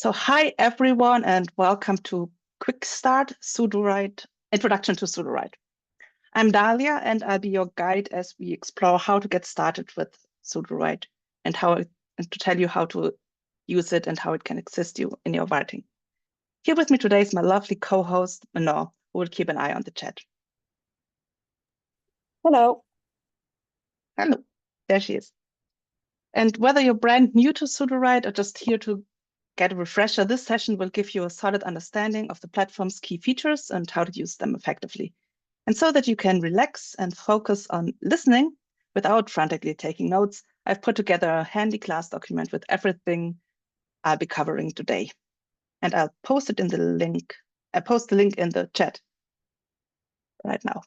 So hi everyone and welcome to Quick Start Sudowrite, Introduction to Sudowrite. I'm Dahlia and I'll be your guide as we explore how to get started with Sudowrite and to tell you how to use it and how it can assist you in your writing. Here with me today is my lovely co-host, Manor, who will keep an eye on the chat. Hello. Hello, there she is. And whether you're brand new to Sudowrite or just here to get a refresher, this session will give you a solid understanding of the platform's key features and how to use them effectively. And so that you can relax and focus on listening without frantically taking notes, I've put together a handy class document with everything I'll be covering today. And I'll post it in the link. I post the link in the chat right now.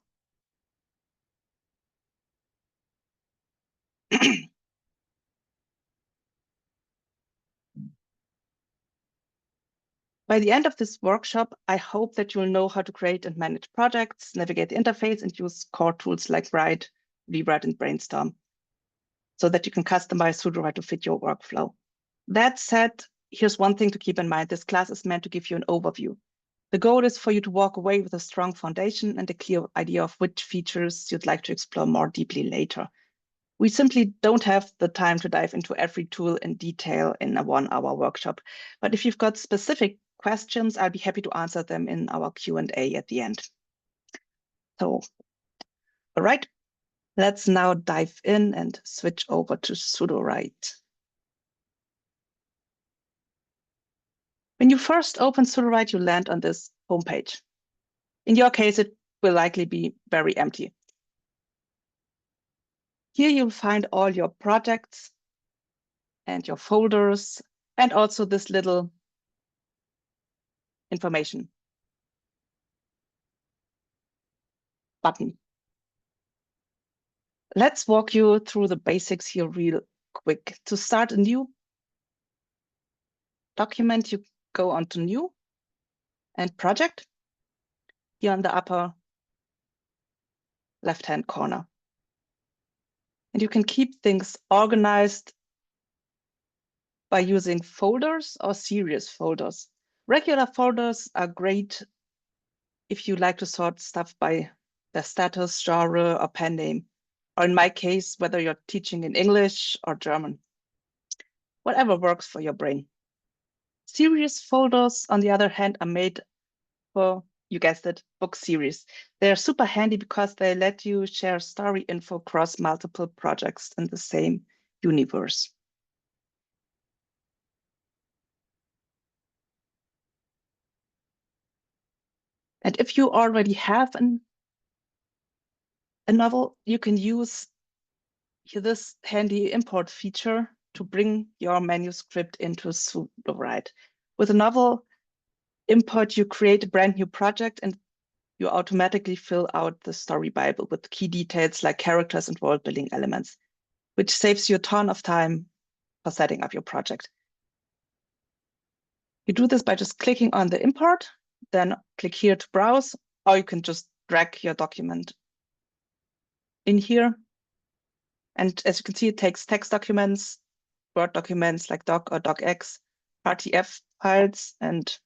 By the end of this workshop, I hope that you'll know how to create and manage projects, navigate the interface, and use core tools like Write, Rewrite, and Brainstorm so that you can customize Sudowrite to fit your workflow. That said, here's one thing to keep in mind. This class is meant to give you an overview. The goal is for you to walk away with a strong foundation and a clear idea of which features you'd like to explore more deeply later. We simply don't have the time to dive into every tool in detail in a 1-hour workshop. But if you've got specific questions, I'll be happy to answer them in our Q&A at the end. So, all right, let's now dive in and switch over to Sudowrite. When you first open Sudowrite, you land on this homepage. In your case, it will likely be very empty. Here you'll find all your projects and your folders, and also this little information button. Let's walk you through the basics here real quick. To start a new document, you go on to New and Project here on the upper left-hand corner. And you can keep things organized by using folders or series folders. Regular folders are great if you like to sort stuff by their status, genre, or pen name, or in my case, whether you're teaching in English or German. Whatever works for your brain. Series folders, on the other hand, are made for, you guessed it, book series. They're super handy because they let you share story info across multiple projects in the same universe. And if you already have a novel, you can use this handy import feature to bring your manuscript into Sudowrite. With a novel import, you create a brand new project and you automatically fill out the story Bible with key details like characters and world building elements, which saves you a ton of time for setting up your project. You do this by just clicking on the import, then click here to browse, or you can just drag your document in here. And as you can see, it takes text documents, Word documents like doc or docx, RTF files, and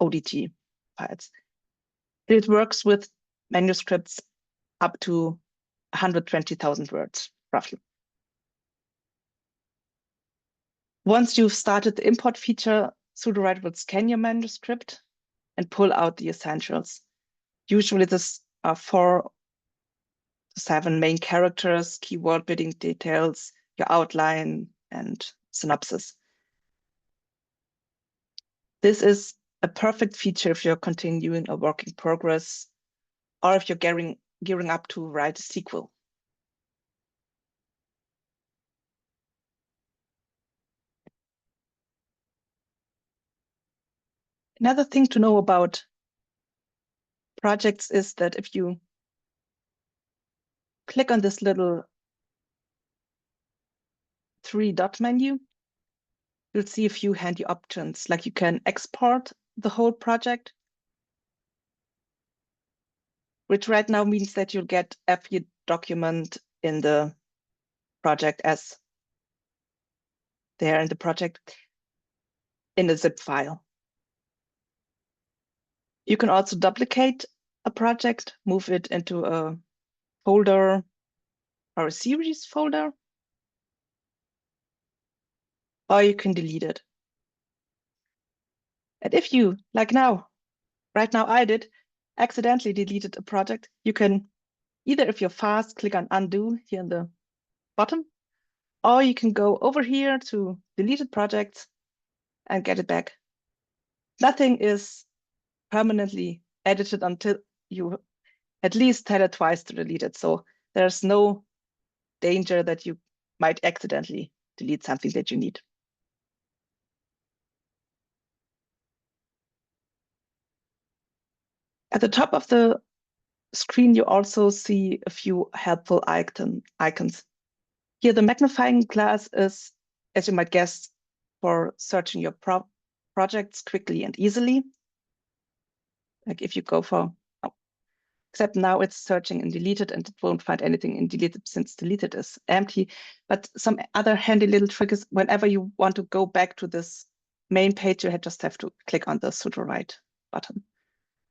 ODT files. It works with manuscripts up to 120,000 words, roughly. Once you've started the import feature, Sudowrite will scan your manuscript and pull out the essentials. Usually this are 4 to 7 main characters, key world building details, your outline, and synopsis. This is a perfect feature if you're continuing a work in progress or if you're gearing up to write a sequel. Another thing to know about projects is that if you click on this little 3-dot menu, you'll see a few handy options, like you can export the whole project, which right now means that you'll get every document in the project as there in the project. in a zip file. You can also duplicate a project, move it into a folder or a series folder, or you can delete it. And if you, like now, right now I did, accidentally deleted a project, you can either, if you're fast, click on undo here in the bottom, or you can go over here to deleted projects and get it back. Nothing is permanently edited until you at least tell it twice to delete it. So there's no danger that you might accidentally delete something that you need. At the top of the screen, you also see a few helpful icons. Here, the magnifying glass is, as you might guess, for searching your projects quickly and easily. Like if you go for, oh, except now it's searching in deleted and it won't find anything in deleted since deleted is empty. But some other handy little trick is whenever you want to go back to this main page, you just have to click on the Sudowrite button.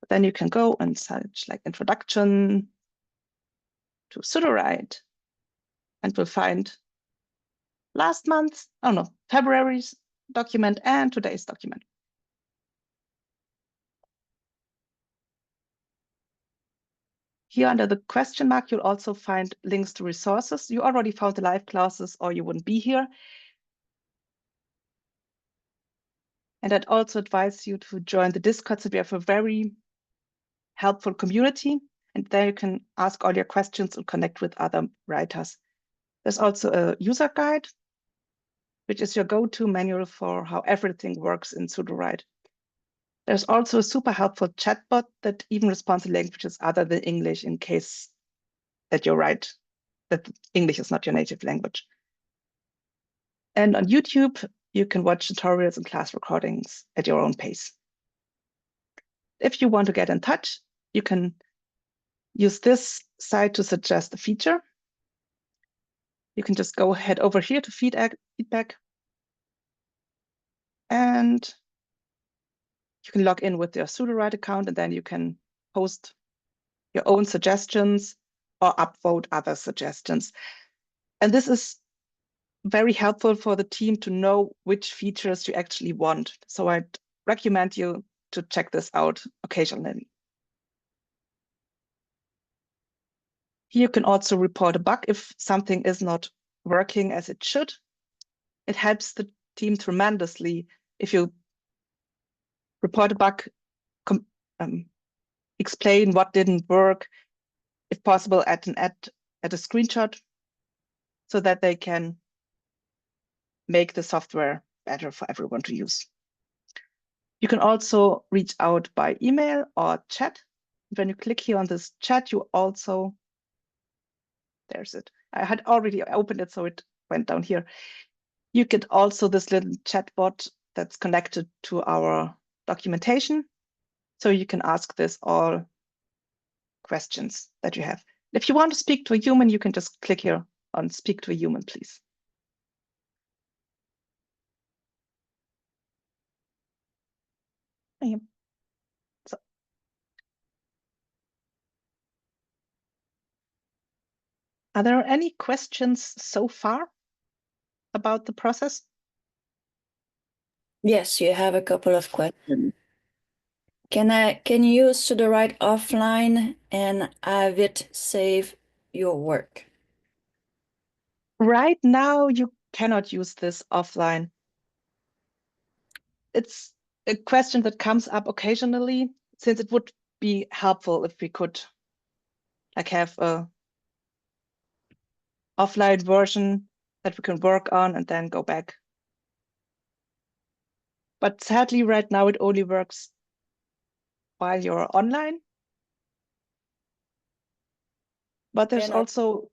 Then you can go and search like introduction to Sudowrite, and we'll find last month's, oh no, February's document and today's document. Here under the question mark, you'll also find links to resources. You already found the live classes or you wouldn't be here. And I'd also advise you to join the Discord, so we have a very helpful community, and there you can ask all your questions and connect with other writers. There's also a user guide, which is your go-to manual for how everything works in Sudowrite. There's also a super helpful chatbot that even responds in languages other than English in case that you're right, that English is not your native language. And on YouTube, you can watch tutorials and class recordings at your own pace. If you want to get in touch, you can use this site to suggest a feature. You can just go head over here to feedback, and you can log in with your Sudowrite account, and then you can post your own suggestions or upvote other suggestions. And this is very helpful for the team to know which features you actually want. So I'd recommend you to check this out occasionally. Here you can also report a bug if something is not working as it should. It helps the team tremendously if you report a bug, explain what didn't work, if possible, add a screenshot so that they can make the software better for everyone to use. You can also reach out by email or chat. When you click here on this chat, you also, there's it. I had already opened it, so it went down here. You get also this little chatbot that's connected to our documentation. So you can ask this all questions that you have. If you want to speak to a human, you can just click here on speak to a human, please. So, are there any questions so far about the process? Yes, you have a couple of questions. Can you use Sudowrite offline and have it save your work? Right now, you cannot use this offline. It's a question that comes up occasionally, since it would be helpful if we could like have a offline version that we can work on and then go back. But sadly, right now, it only works while you're online. But there's also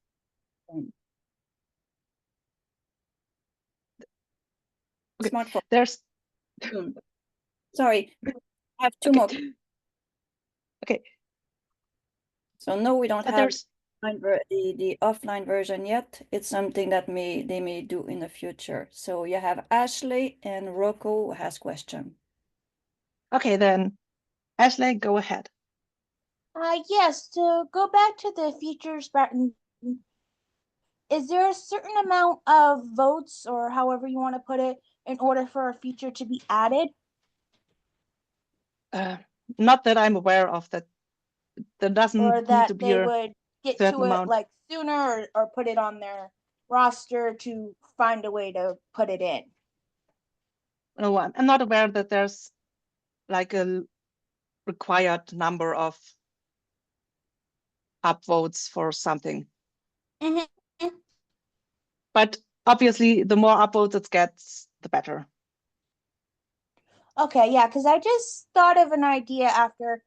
smartphone. There's sorry, I have two more. Okay. So no, we don't But have the offline version yet. It's something that they may do in the future. So you have Ashley and Rocco has question. Okay, then Ashley, go ahead. Yes, to go back to the features button, is there a certain amount of votes or however you want to put it in order for a feature to be added? Not that I'm aware of that. There doesn't Or need that to be they a would get certain to it amount. like sooner or put it on their roster to find a way to put it in? No, I'm not aware that there's like a required number of upvotes for something. Mm-hmm. But obviously, the more upvotes it gets, the better. Okay, yeah, because I just thought of an idea after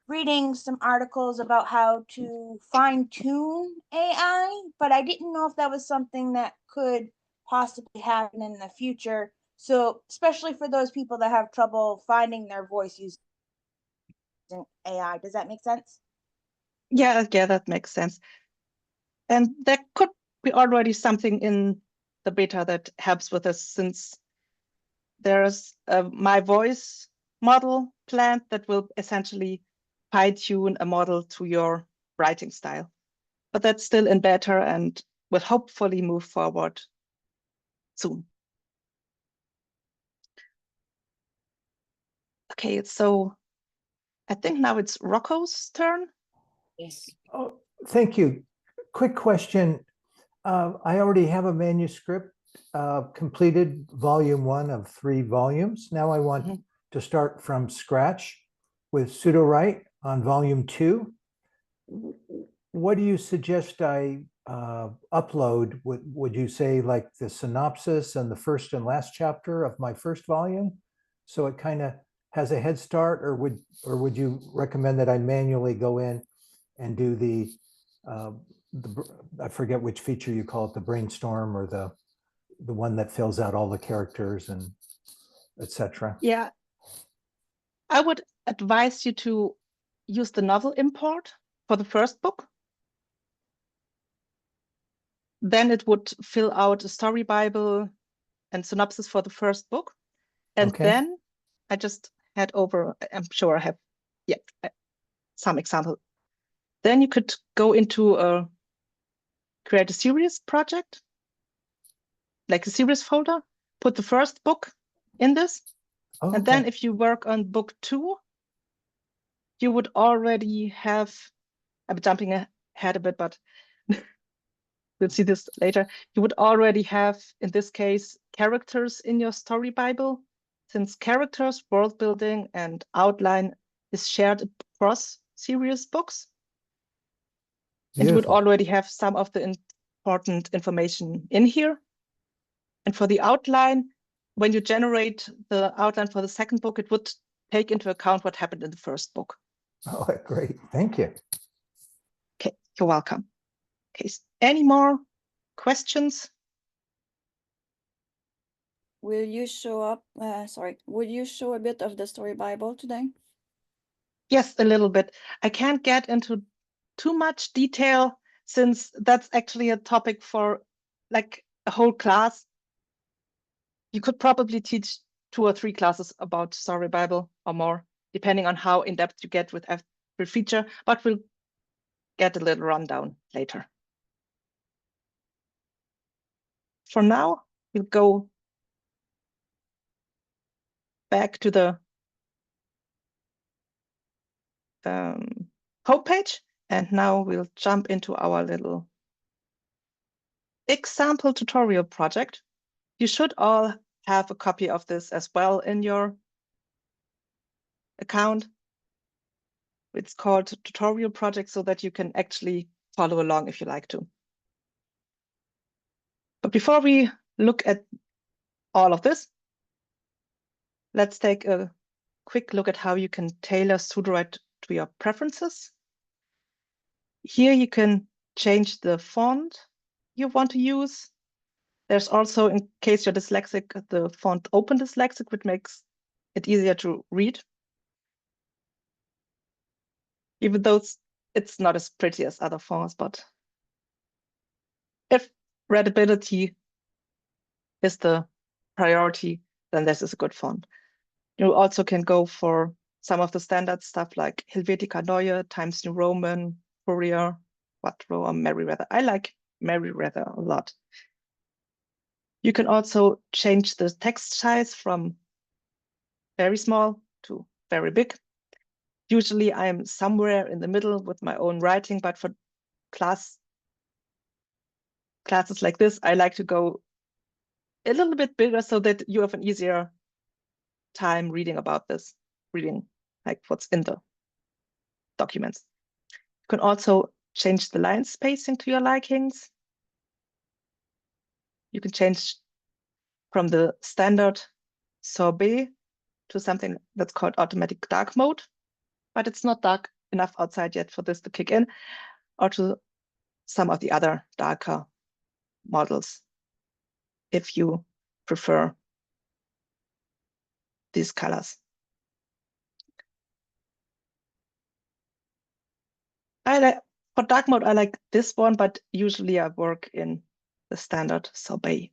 reading some articles about how to fine tune AI, but I didn't know if that was something that could possibly happen in the future. So, especially for those people that have trouble finding their voice using AI, does that make sense? Yeah, that makes sense. And there could be already something in the beta that helps with this, since there's a My Voice model planned that will essentially fine-tune a model to your writing style. But that's still in beta and will hopefully move forward soon. Okay, so I think now it's Rocco's turn. Yes. Oh, thank you. Quick question. I already have a manuscript completed, volume 1 of 3 volumes. Now I want to start from scratch with Sudowrite on volume 2. What do you suggest I upload? Would you say like the synopsis and the first and last chapter of my first volume, so it kind of has a head start, or would you recommend that I manually go in and do the I forget which feature you call it, the brainstorm, or the one that fills out all the characters and etc.? Yeah, I would advise you to use the novel import for the first book. Then it would fill out a story Bible and synopsis for the first book. And then I just head over, I'm sure I have some example. Then you could go into create a series project, like a series folder, put the first book in this. And then if you work on book 2, you would already have, I'm jumping ahead a bit, but we'll see this later. You would already have, in this case, characters in your story Bible, since characters, world building, and outline is shared across series books. And you would already have some of the important information in here. And for the outline, when you generate the outline for the second book, it would take into account what happened in the first book. Oh, great. Thank you. Okay, you're welcome. Okay, any more questions? Will you show up, will you show a bit of the story Bible today? Yes, a little bit. I can't get into too much detail, since that's actually a topic for like a whole class. You could probably teach 2 or 3 classes about Story Bible or more, depending on how in-depth you get with every feature, but we'll get a little rundown later. For now, we'll go back to the homepage, and now we'll jump into our little example tutorial project. You should all have a copy of this as well in your account. It's called tutorial project, so that you can actually follow along if you like to. But before we look at all of this, let's take a quick look at how you can tailor Sudowrite to your preferences. Here you can change the font you want to use. There's also, in case you're dyslexic, the font Open Dyslexic, which makes it easier to read, even though it's not as pretty as other fonts, but if readability is the priority, then this is a good font. You also can go for some of the standard stuff like Helvetica Neue, Times New Roman, Fourier, Quattro, or Merriweather. I like Merriweather a lot. You can also change the text size from very small to very big. Usually I'm somewhere in the middle with my own writing, but for classes like this, I like to go a little bit bigger so that you have an easier time reading about this, reading like what's in the documents. You can also change the line spacing to your likings. You can change from the standard sorbet to something that's called automatic dark mode, but it's not dark enough outside yet for this to kick in, or to some of the other darker models if you prefer these colors. For dark mode, I like this one, but usually I work in the standard sorbet. You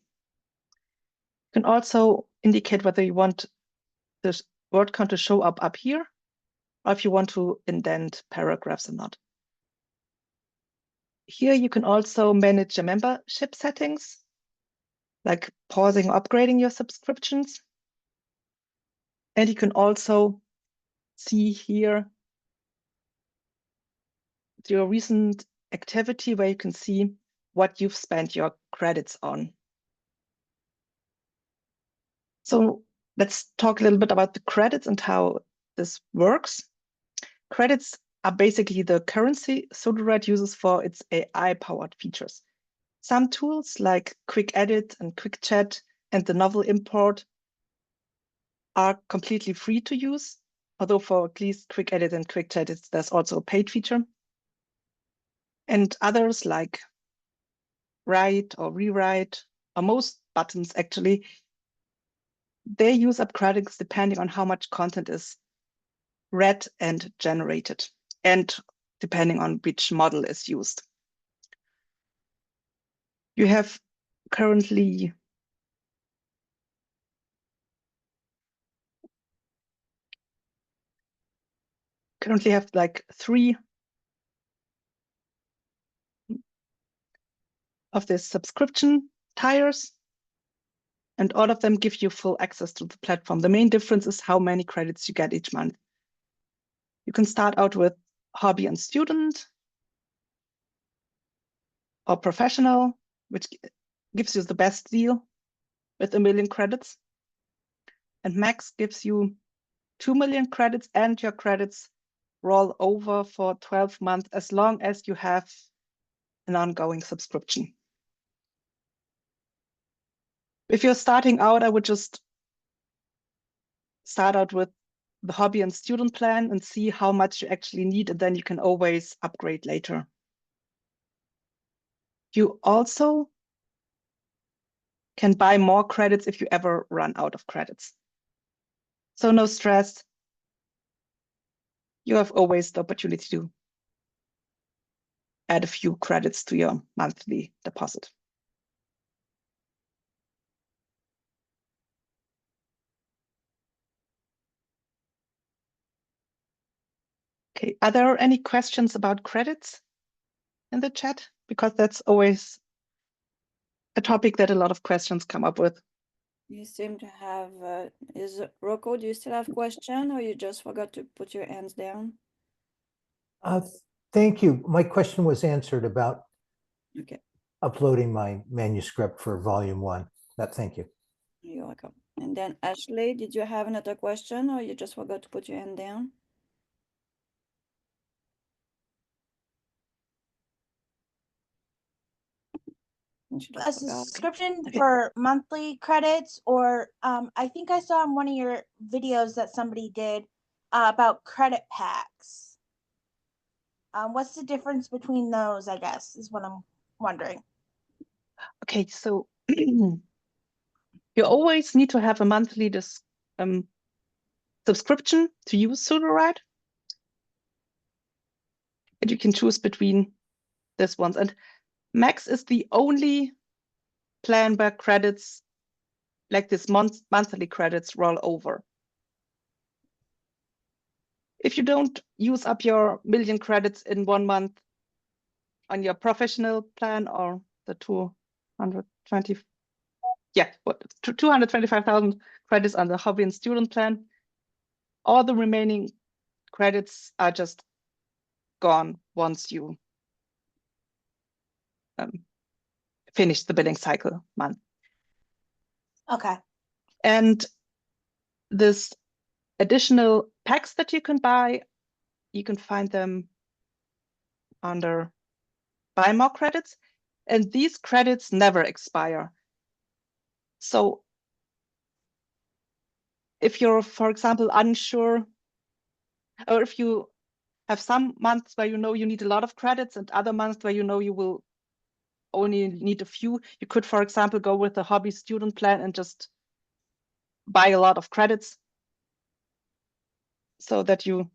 can also indicate whether you want this word count to show up here, or if you want to indent paragraphs or not. Here you can also manage your membership settings, like pausing or upgrading your subscriptions. And you can also see here your recent activity where you can see what you've spent your credits on. So let's talk a little bit about the credits and how this works. Credits are basically the currency Sudowrite uses for its AI-powered features. Some tools like Quick Edit and Quick Chat and the novel import are completely free to use, although for at least Quick Edit and Quick Chat, there's also a paid feature. And others like Write or Rewrite, or most buttons actually, they use up credits depending on how much content is read and generated, and depending on which model is used. You have currently have like 3 of the subscription tiers, and all of them give you full access to the platform. The main difference is how many credits you get each month. You can start out with hobby and student, or professional, which gives you the best deal with 1 million credits. And max gives you 2 million credits, and your credits roll over for 12 months as long as you have an ongoing subscription. If you're starting out, I would just start out with the hobby and student plan and see how much you actually need, and then you can always upgrade later. You also can buy more credits if you ever run out of credits. So no stress. You have always the opportunity to add a few credits to your monthly deposit. Okay, are there any questions about credits in the chat? Because that's always a topic that a lot of questions come up with. You seem to have, Rocco, do you still have question, or you just forgot to put your hands down? Thank you. My question was answered about Okay, uploading my manuscript for volume 1. Thank you. you're welcome. And then Ashley, did you have another question, or you just forgot to put your hand down? A subscription for monthly credits, or I think I saw in one of your videos that somebody did about credit packs. What's the difference between those, I guess, is what I'm wondering. Okay, so you always need to have a monthly subscription to use Sudowrite. And you can choose between this ones. And Max is the only plan where credits like this monthly credits roll over. If you don't use up your 1,000,000 credits in 1 month on your professional plan or the 225,000 credits on the hobby and student plan, all the remaining credits are just gone once you finish the billing cycle month. Okay. And this additional packs that you can buy, you can find them under buy more credits, and these credits never expire. So if you're, for example, unsure, or if you have some months where you know you need a lot of credits and other months where you know you will only need a few, you could, for example, go with the hobby student plan and just buy a lot of credits so that you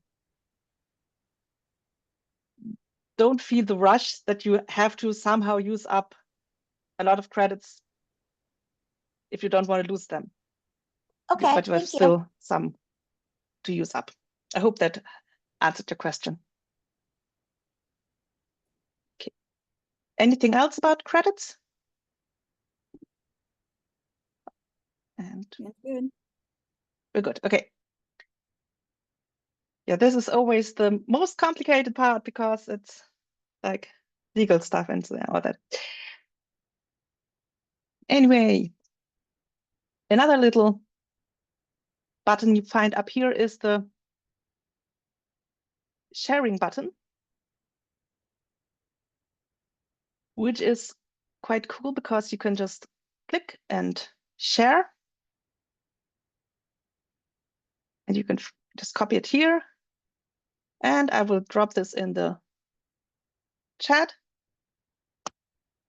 don't feel the rush that you have to somehow use up a lot of credits if you don't want to lose them. Okay. But you have Thank you. still some to use up. I hope that answered your question. Okay. Anything else about credits? And Good. we're good. Okay. Yeah, this is always the most complicated part because it's like legal stuff and all that. Anyway, another little button you find up here is the sharing button, which is quite cool because you can just click and share. And you can just copy it here. And I will drop this in the chat.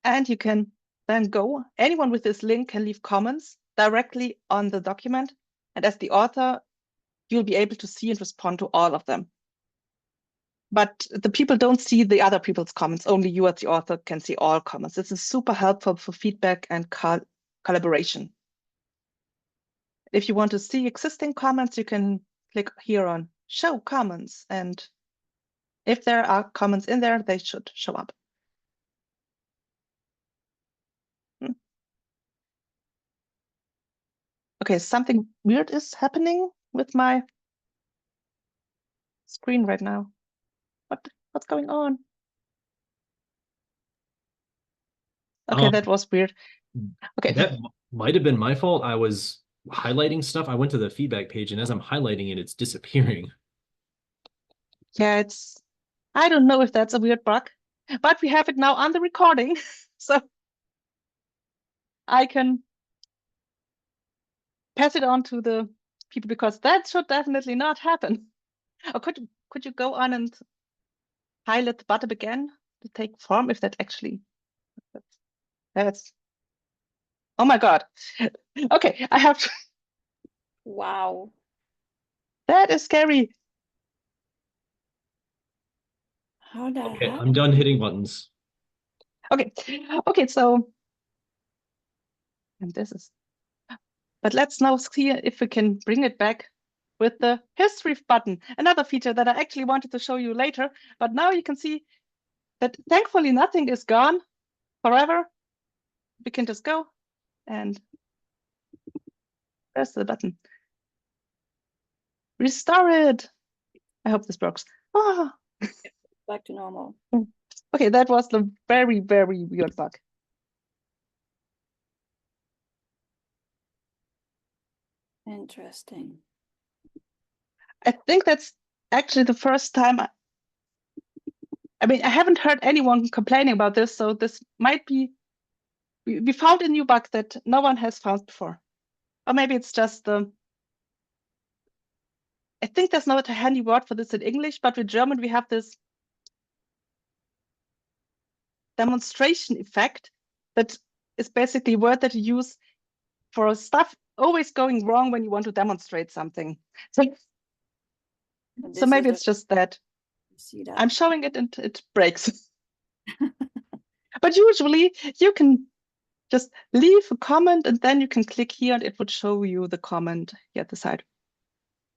And you can then go, anyone with this link can leave comments directly on the document. And as the author, you'll be able to see and respond to all of them. But the people don't see the other people's comments. Only you as the author can see all comments. This is super helpful for feedback and collaboration. If you want to see existing comments, you can click here on show comments. And if there are comments in there, they should show up. Okay, something weird is happening with my screen right now. What's going on? Okay, that was weird. Okay. That might have been my fault. I was highlighting stuff. I went to the feedback page, and as I'm highlighting it, it's disappearing. Yeah, I don't know if that's a weird bug, but we have it now on the recording. So I can pass it on to the people because that should definitely not happen. Or could you go on and highlight the button again to take form if that actually that's oh my god. Okay, I have to. Wow. That is scary. How that Okay, happened? I'm done hitting buttons. Okay, so and this is but let's now see if we can bring it back with the history button, another feature that I actually wanted to show you later, but now you can see that thankfully nothing is gone forever. We can just go and press the button. Restore it. I hope this works. Ah. Back to normal. Okay, that was the very, very weird bug. Interesting. I think that's actually the first time. I mean, I haven't heard anyone complaining about this, so this might be. We found a new bug that no one has found before. Or maybe it's just the. I think there's not a handy word for this in English, but in German we have this demonstration effect that is basically a word that you use for stuff always going wrong when you want to demonstrate something. So maybe it's just that. See that? I'm showing it and it breaks. But usually you can just leave a comment and then you can click here and it would show you the comment here at the side.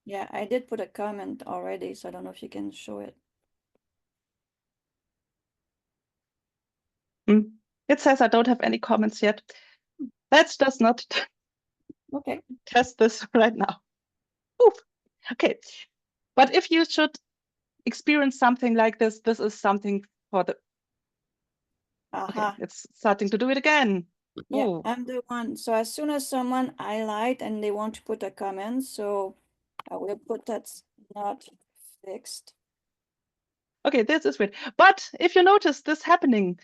Yeah, I did put a comment already, so I don't know if you can show it. It says I don't have any comments yet. Let's just not Okay. test this right now. Oof. Okay. But if you should experience something like this, this is something for the. Okay, Aha. it's starting to do it again. Yeah, Ooh. I'm the one. So as soon as someone highlight and they want to put a comment, so I will put that's not fixed. Okay, this is weird. But if you notice this happening,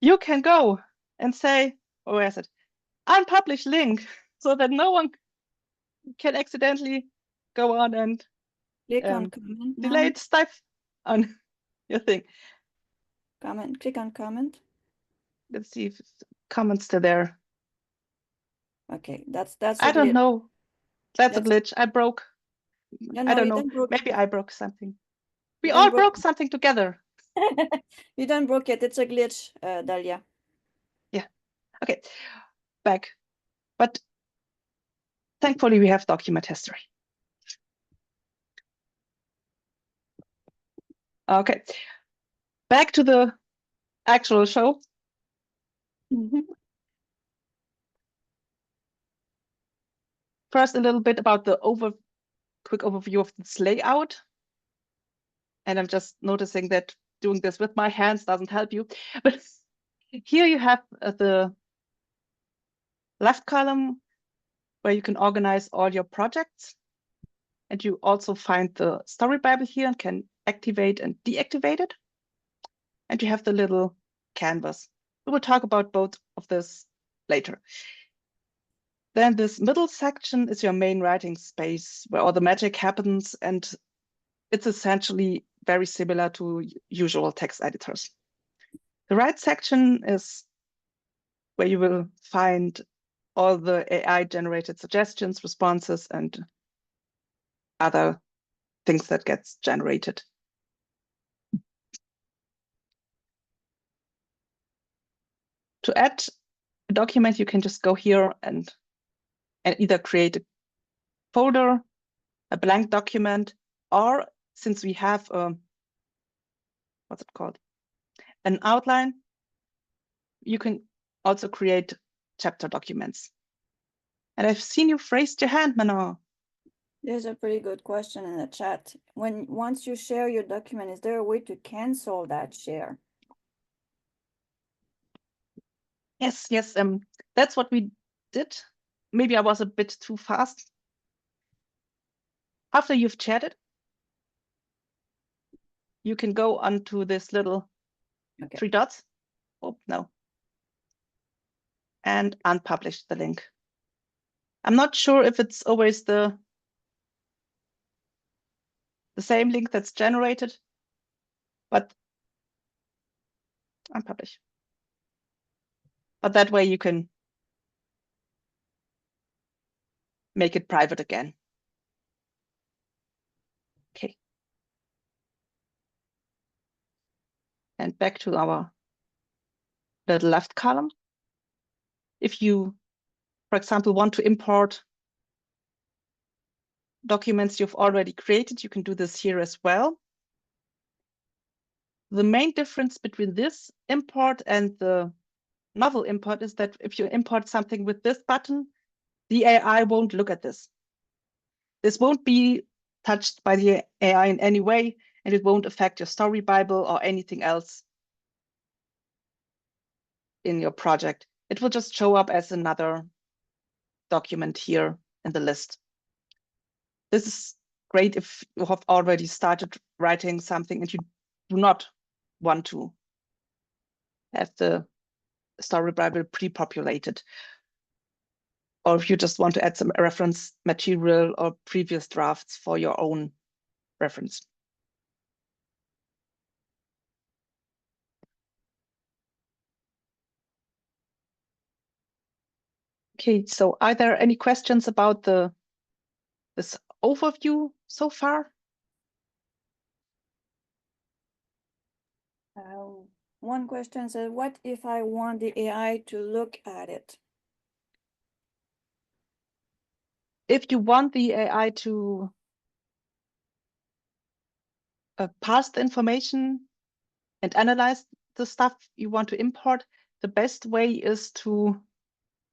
you can go and say, oh, where is it? Unpublish link, so that no one can accidentally go on and Click on comment now. delete stuff on your thing. Comment. Click on comment. Let's see if comments still there. Okay, that's a I don't glitch. know. That's a That's- glitch. I broke. No, I no, don't you know. don't broke. Maybe I broke something. We You all don't broke something together. You don't broke it. It's a glitch, Dahlia. Yeah. Okay. Back. But thankfully we have document history. Okay. Back to the actual show. First, a little bit about the quick overview of this layout. And I'm just noticing that doing this with my hands doesn't help you. But here you have the left column where you can organize all your projects. And you also find the story Bible here and can activate and deactivate it. And you have the little canvas. We will talk about both of this later. Then this middle section is your main writing space where all the magic happens, and it's essentially very similar to usual text editors. The right section is where you will find all the AI-generated suggestions, responses, and other things that gets generated. To add a document, you can just go here and either create a folder, a blank document, or since we have what's it called? An outline, you can also create chapter documents. And I've seen you raised your hand, Manon. There's a pretty good question in the chat. Once you share your document, is there a way to cancel that share? Yes, that's what we did. Maybe I was a bit too fast. After you've shared it, you can go onto this little three dots. Oh, no. And unpublish the link. I'm not sure if it's always the same link that's generated, but unpublish. But that way you can make it private again. Okay. And back to our little left column. If you, for example, want to import documents you've already created, you can do this here as well. The main difference between this import and the novel import is that if you import something with this button, the AI won't look at this. This won't be touched by the AI in any way, and it won't affect your story Bible or anything else in your project. It will just show up as another document here in the list. This is great if you have already started writing something and you do not want to have the story Bible pre-populated. Or if you just want to add some reference material or previous drafts for your own reference. Okay, so are there any questions about this overview so far? One question says, what if I want the AI to look at it? If you want the AI to parse the information and analyze the stuff you want to import, the best way is to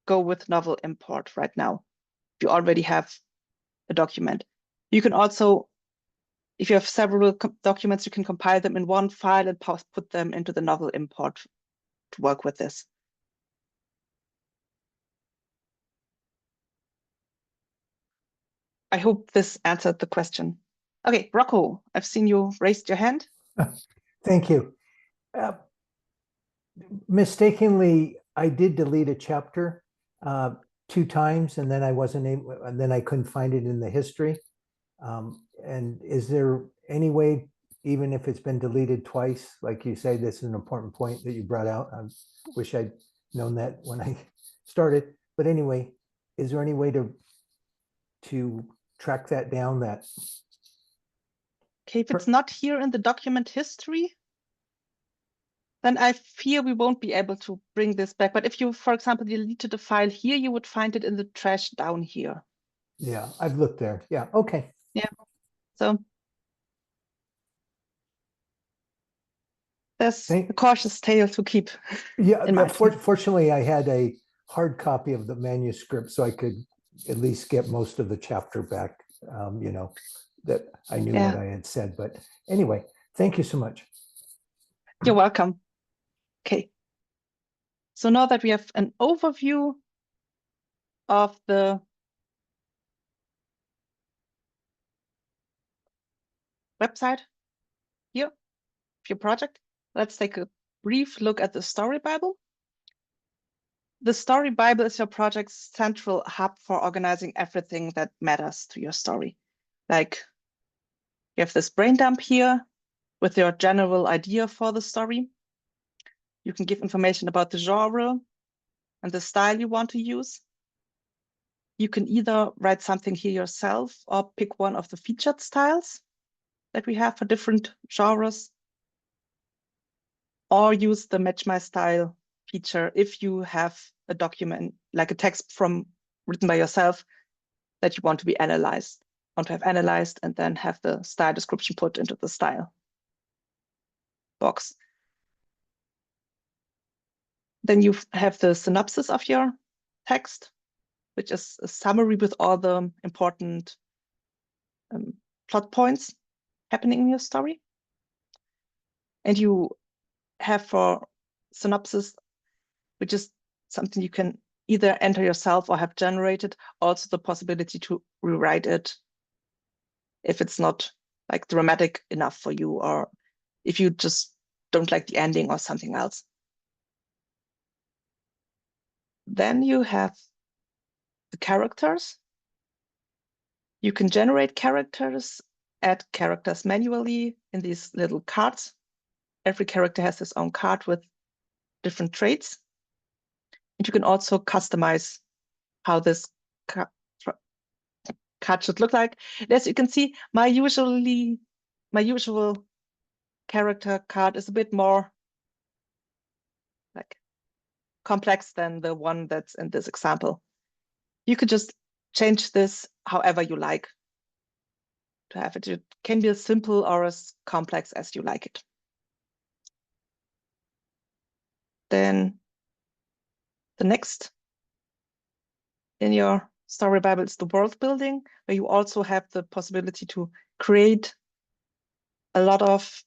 go with novel import right now. If you already have a document. You can also, if you have several documents, you can compile them in one file and put them into the novel import to work with this. I hope this answered the question. Okay, Rocco, I've seen you raised your hand. Thank you. Mistakenly, I did delete a chapter 2 times, and then I wasn't able, and then I couldn't find it in the history. And is there any way, even if it's been deleted twice, like you say, this is an important point that you brought out. I wish I'd known that when I started. But anyway, is there any way to track that down? Okay, if it's not here in the document history, then I fear we won't be able to bring this back. But if you, for example, deleted a file here, you would find it in the trash down here. Yeah, I've looked there. Yeah, okay. Yeah, so there's a cautious tale to keep. Yeah, fortunately, I had a hard copy of the manuscript, so I could at least get most of the chapter back, you know, that I knew what I had said. But anyway, thank you so much. You're welcome. Okay. So now that we have an overview of the website here, of your project, let's take a brief look at the Story Bible. The Story Bible is your project's central hub for organizing everything that matters to your story. Like you have this brain dump here with your general idea for the story. You can give information about the genre and the style you want to use. You can either write something here yourself or pick one of the featured styles that we have for different genres, or use the Match My Style feature if you have a document, like a text written by yourself that you want to have analyzed and then have the style description put into the style box. Then you have the synopsis of your text, which is a summary with all the important plot points happening in your story. And you have for synopsis, which is something you can either enter yourself or have generated, also the possibility to rewrite it if it's not like dramatic enough for you, or if you just don't like the ending or something else. Then you have the characters. You can generate characters, add characters manually in these little cards. Every character has his own card with different traits. And you can also customize how this card should look like. And as you can see, my usual character card is a bit more like complex than the one that's in this example. You could just change this however you like to have it. It can be as simple or as complex as you like it. Then the next in your Story Bible is the world building, where you also have the possibility to create a lot of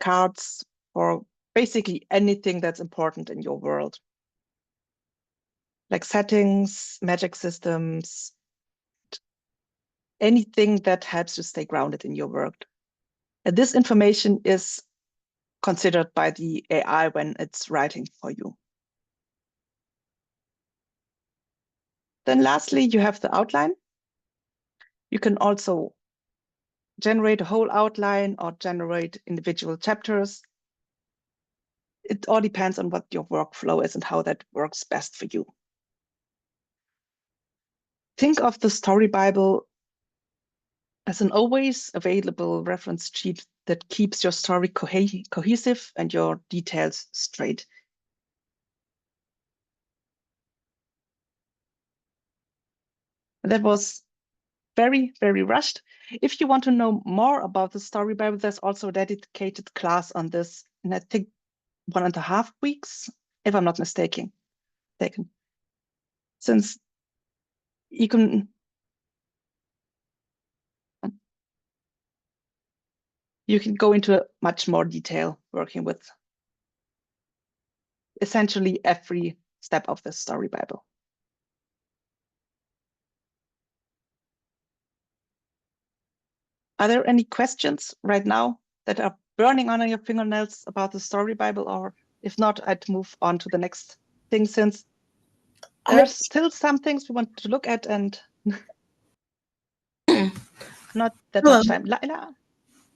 cards for basically anything that's important in your world. Like settings, magic systems, anything that helps you stay grounded in your world. And this information is considered by the AI when it's writing for you. Then lastly, you have the outline. You can also generate a whole outline or generate individual chapters. It all depends on what your workflow is and how that works best for you. Think of the Story Bible as an always available reference sheet that keeps your story cohesive and your details straight. That was very, very rushed. If you want to know more about the Story Bible, there's also a dedicated class on this, and I think 1.5 weeks, if I'm not mistaken. Since you can go into much more detail working with essentially every step of the Story Bible. Are there any questions right now that are burning on your fingernails about the Story Bible? Or if not, I'd move on to the next thing, since there's still some things we want to look at and not that much time. Laila?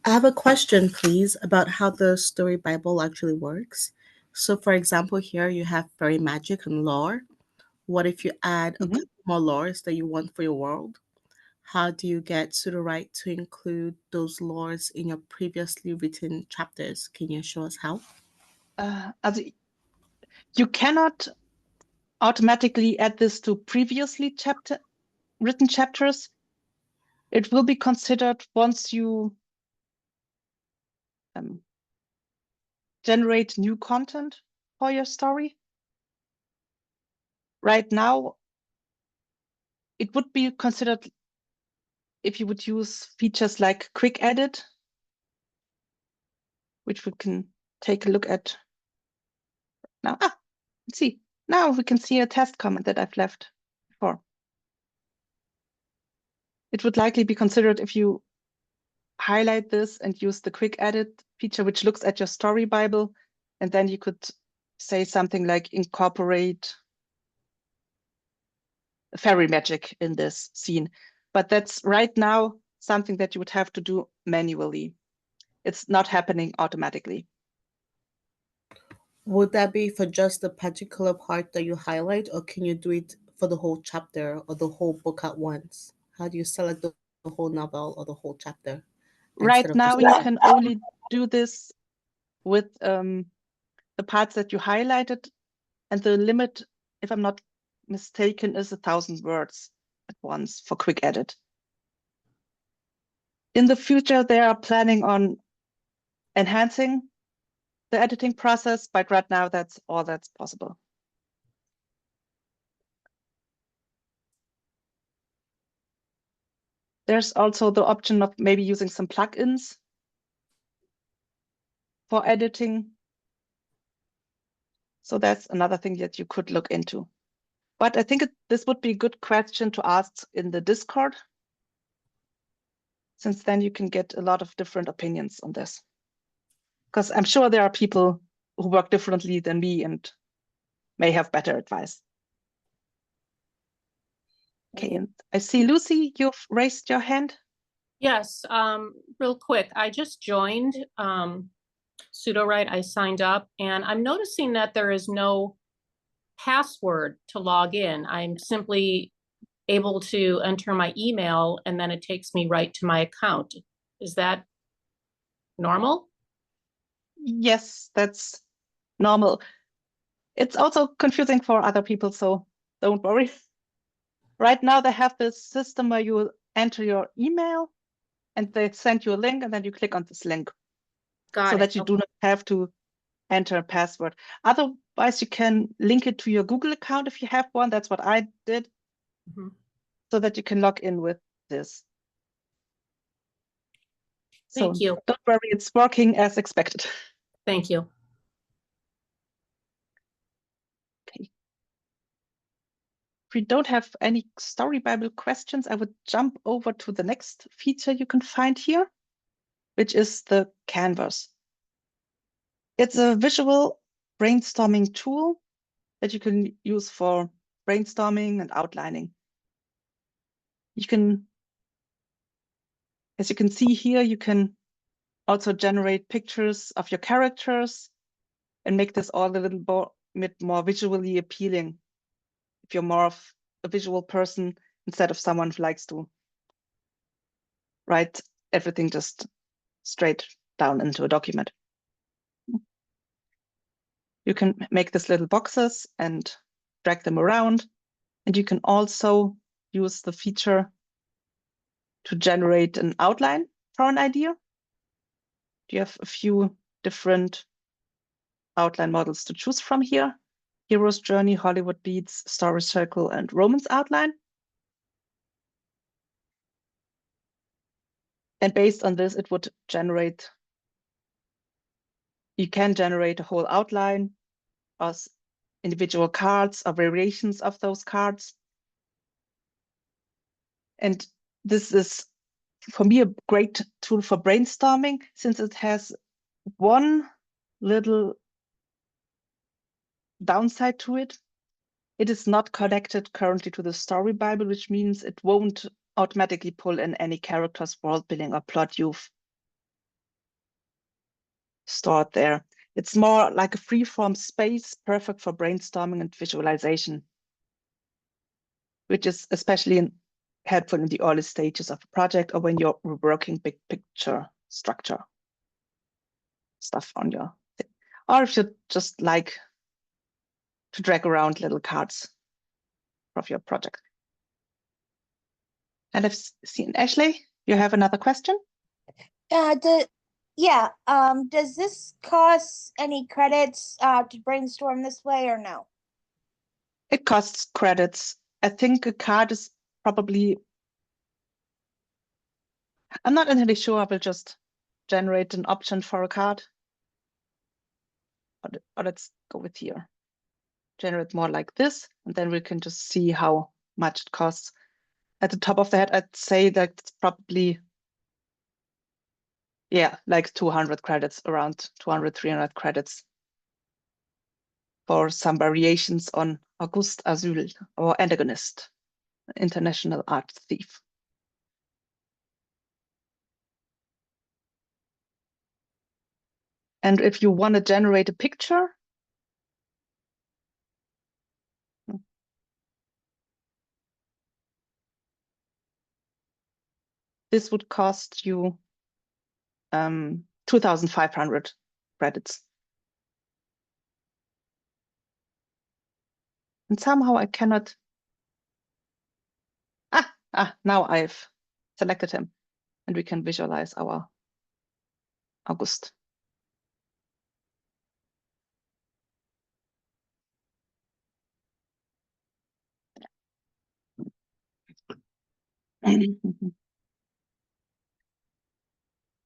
I have a question, please, about how the Story Bible actually works. So, for example, here you have fairy magic and lore. What if you add a couple more lores that you want for your world? How do you get Sudowrite to include those lores in your previously written chapters? Can you show us how? You cannot automatically add this to previously written chapters. It will be considered once you generate new content for your story. Right now, it would be considered if you would use features like quick edit, which we can take a look at now. Let's see. Now we can see a test comment that I've left before. It would likely be considered if you highlight this and use the quick edit feature, which looks at your Story Bible, and then you could say something like incorporate fairy magic in this scene. But that's right now something that you would have to do manually. It's not happening automatically. Would that be for just the particular part that you highlight, or can you do it for the whole chapter or the whole book at once? How do you select the whole novel or the whole chapter? Right now, you can only do this with the parts that you highlighted, and the limit, if I'm not mistaken, is 1,000 words at once for quick edit. In the future, they are planning on enhancing the editing process, but right now that's all that's possible. There's also the option of maybe using some plugins for editing. So that's another thing that you could look into. But I think this would be a good question to ask in the Discord, since then you can get a lot of different opinions on this. Because I'm sure there are people who work differently than me and may have better advice. Okay, and I see Lucy, you've raised your hand. Yes, real quick. I just joined Sudowrite. I signed up, and I'm noticing that there is no password to log in. I'm simply able to enter my email, and then it takes me right to my account. Is that normal? Yes, that's normal. It's also confusing for other people, so don't worry. Right now, they have this system where you enter your email and they send you a link, and then you click on this link. Got so it. that you do not have to enter a password. Otherwise, you can link it to your Google account if you have one. That's what I did, so that you can log in with this. Thank you. Don't worry, it's working as expected. Thank you. Okay. If we don't have any Story Bible questions, I would jump over to the next feature you can find here, which is the canvas. It's a visual brainstorming tool that you can use for brainstorming and outlining. You can, as you can see here, you can also generate pictures of your characters and make this all a little bit more visually appealing if you're more of a visual person instead of someone who likes to write everything just straight down into a document. You can make these little boxes and drag them around. And you can also use the feature to generate an outline for an idea. You have a few different outline models to choose from here. Hero's Journey, Hollywood Beats, Story Circle, and Romance Outline. And based on this, it would generate, you can generate a whole outline as individual cards or variations of those cards. And this is, for me, a great tool for brainstorming, since it has one little downside to it. It is not connected currently to the Story Bible, which means it won't automatically pull in any characters, world building, or plot you've stored there. It's more like a free-form space, perfect for brainstorming and visualization, which is especially helpful in the early stages of a project or when you're working big picture structure stuff on your thing. Or if you just like to drag around little cards of your project. And I've seen Ashley, you have another question? Does this cost any credits to brainstorm this way or no? It costs credits. I think a card is probably, I'm not entirely sure. I will just generate an option for a card. Or let's go with here. Generate more like this, and then we can just see how much it costs. At the top of the head, I'd say that it's probably, yeah, like 200 credits, around 200, 300 credits for some variations on Auguste Asyl or Antagonist, International Art Thief. And if you want to generate a picture, this would cost you 2,500 credits. And somehow I cannot. Now I've selected him, and we can visualize our August.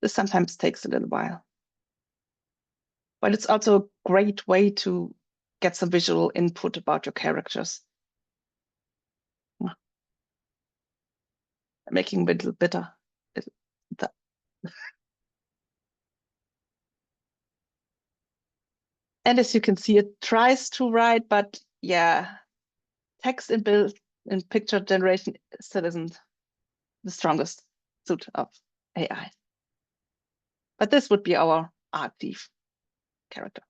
This sometimes takes a little while, but it's also a great way to get some visual input about your characters. Making a little bitter. And as you can see, it tries to write, but yeah, text in picture generation still isn't the strongest suit of AI. But this would be our art thief character.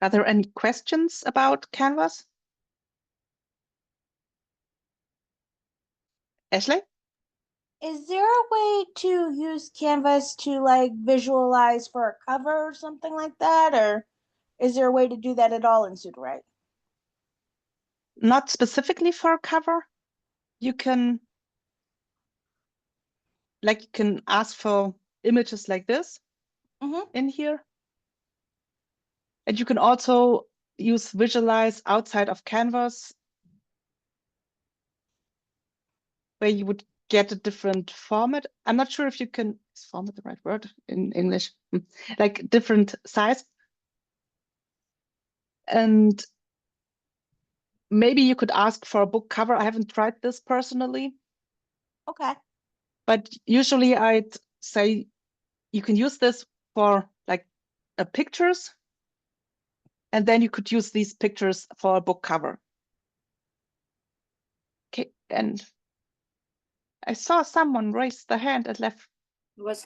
Are there any questions about Canvas? Ashley? Is there a way to use Canvas to like visualize for a cover or something like that? Or is there a way to do that at all in Sudowrite? Not specifically for a cover. You can ask for images like this in here. And you can also use visualize outside of Canvas, where you would get a different format. I'm not sure if you can, is format the right word in English? Like different size. And maybe you could ask for a book cover. I haven't tried this personally. Okay. But usually I'd say you can use this for like pictures. And then you could use these pictures for a book cover. Okay, and I saw someone raise the hand and left.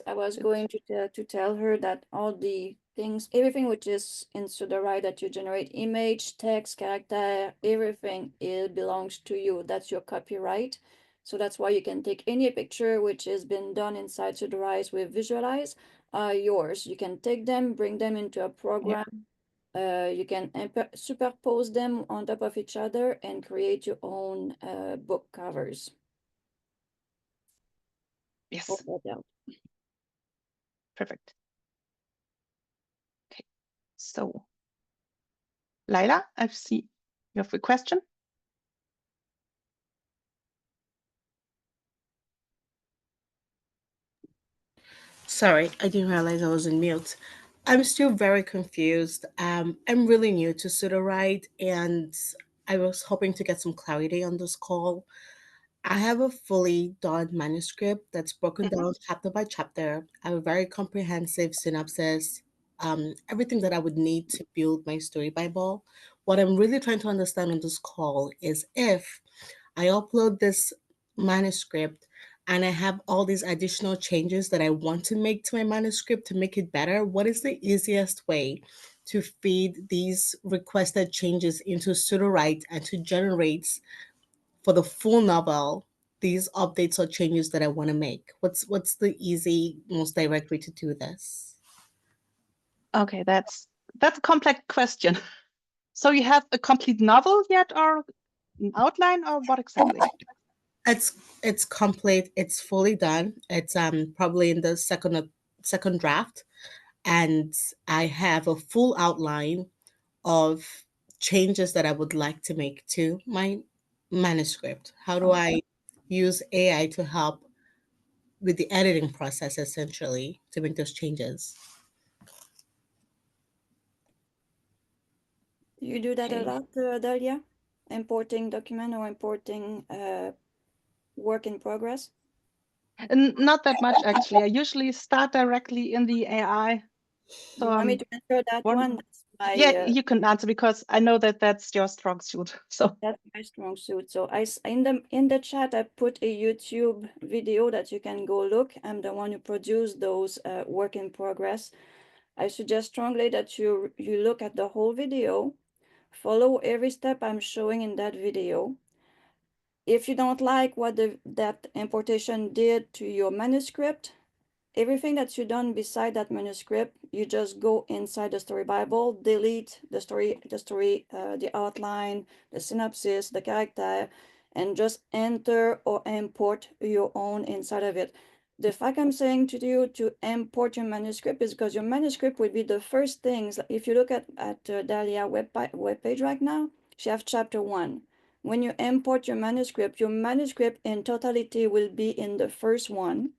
I was going to tell her that all the things, everything which is in Sudowrite that you generate, image, text, character, everything, it belongs to you. That's your copyright. So that's why you can take any picture which has been done inside Sudowrite with Visualize, yours. You can take them, bring them into a program. You can superpose them on top of each other and create your own book covers. Yes, Hope that helped. perfect. Okay, so Laila, I see you have a question. Sorry, I didn't realize I was in mute. I'm still very confused. I'm really new to Sudowrite, and I was hoping to get some clarity on this call. I have a fully done manuscript that's broken down chapter by chapter. I have a very comprehensive synopsis, everything that I would need to build my story Bible. What I'm really trying to understand on this call is if I upload this manuscript and I have all these additional changes that I want to make to my manuscript to make it better, what is the easiest way to feed these requested changes into Sudowrite and to generate for the full novel these updates or changes that I want to make? What's the easy, most direct way to do this? Okay, that's a complex question. So you have a complete novel yet, or an outline, or what exactly? It's complete. It's fully done. It's probably in the second draft, and I have a full outline of changes that I would like to make to my manuscript. How do I use AI to help with the editing process essentially to make those changes? You do that a Okay. lot, Dahlia? Importing document or importing work in progress? And not that much, actually. I usually start directly in the AI. You want me to answer that one? That's my, yeah, you can answer, because I know that that's your strong suit. So that's my strong suit. So in the chat, I put a YouTube video that you can go look. I'm the one who produced those work in progress. I suggest strongly that you look at the whole video, follow every step I'm showing in that video. If you don't like what that importation did to your manuscript, everything that you done beside that manuscript, you just go inside the story Bible, delete the story, the outline, the synopsis, the character, and just enter or import your own inside of it. The fact I'm saying to you to import your manuscript is because your manuscript would be the first things. If you look at Dahlia webpage right now, she have chapter 1. When you import your manuscript in totality will be in the first one,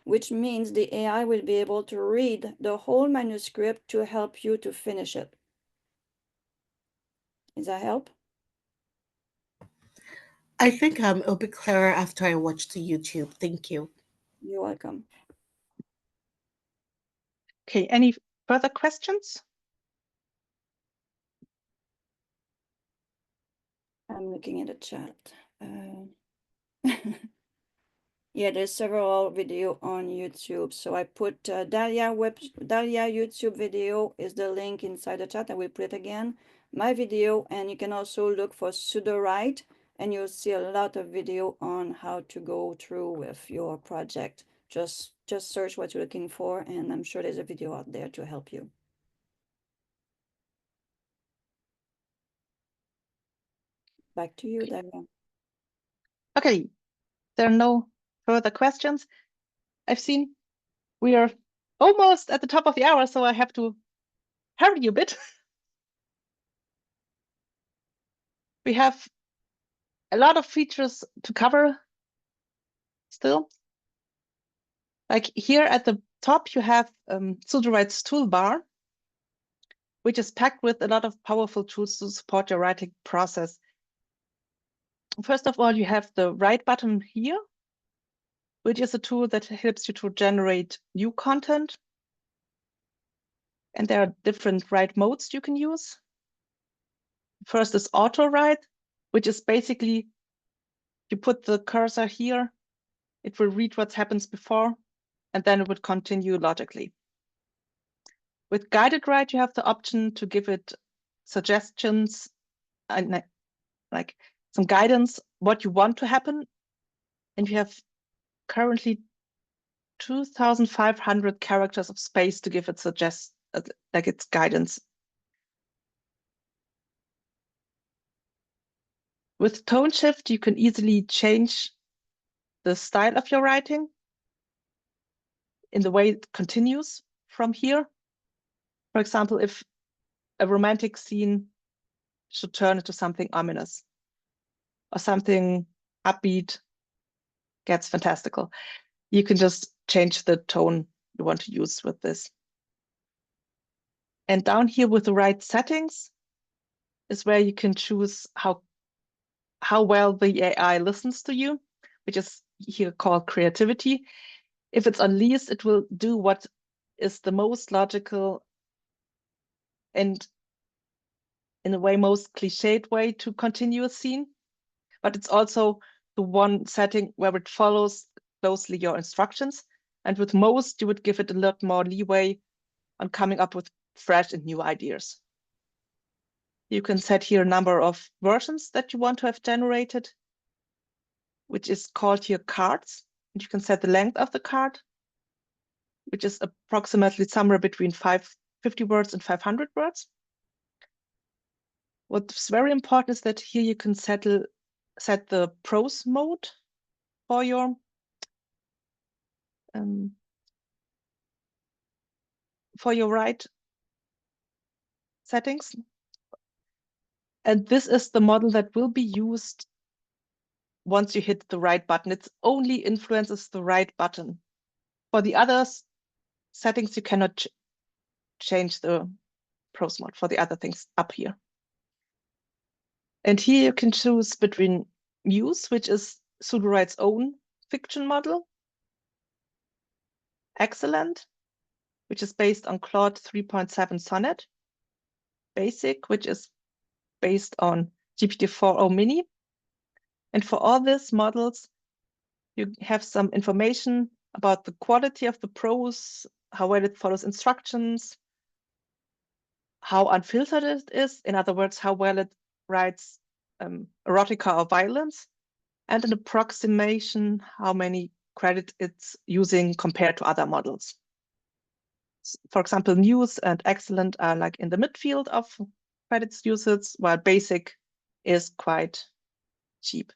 which means the AI will be able to read the whole manuscript to help you to finish it. Does that help? I think it'll be clearer after I watch the YouTube. Thank you. You're welcome. okay, any further questions? I'm looking at the chat. Yeah, there's several video on YouTube. So I put Dahlia YouTube video is the link inside the chat. I will put it again. My video, and you can also look for Sudowrite, and you'll see a lot of video on how to go through with your project. Just search what you're looking for, and I'm sure there's a video out there to help you. Back to you, Dahlia. Okay, there are no further questions. I've seen we are almost at the top of the hour, so I have to hurry a bit. We have a lot of features to cover still. Like here at the top, you have Sudowrite's toolbar, which is packed with a lot of powerful tools to support your writing process. First of all, you have the write button here, which is a tool that helps you to generate new content. And there are different write modes you can use. First is auto write, which is basically you put the cursor here, it will read what happens before, and then it would continue logically. With guided write, you have the option to give it suggestions and like some guidance, what you want to happen. And you have currently 2,500 characters of space to give it like its guidance. With tone shift, you can easily change the style of your writing in the way it continues from here. For example, if a romantic scene should turn into something ominous or something upbeat gets fantastical, you can just change the tone you want to use with this. And down here with the right settings is where you can choose how well the AI listens to you, which is here called creativity. If it's on least, it will do what is the most logical and in a way most cliched way to continue a scene. But it's also the one setting where it follows closely your instructions. And with most, you would give it a lot more leeway on coming up with fresh and new ideas. You can set here a number of versions that you want to have generated, which is called here cards. And you can set the length of the card, which is approximately somewhere between 50 words and 500 words. What's very important is that here you can set the prose mode for your write settings. And this is the model that will be used once you hit the right button. It only influences the right button. For the other settings, you cannot change the prose mode for the other things up here. And here you can choose between Muse, which is Sudowrite's own fiction model, Excellent, which is based on Claude 3.7 Sonnet, Basic, which is based on GPT-4o Mini. And for all these models, you have some information about the quality of the prose, how well it follows instructions, how unfiltered it is, in other words, how well it writes erotica or violence, and an approximation how many credits it's using compared to other models. For example, Muse and Excellent are like in the midfield of credits usage, while Basic is quite cheap.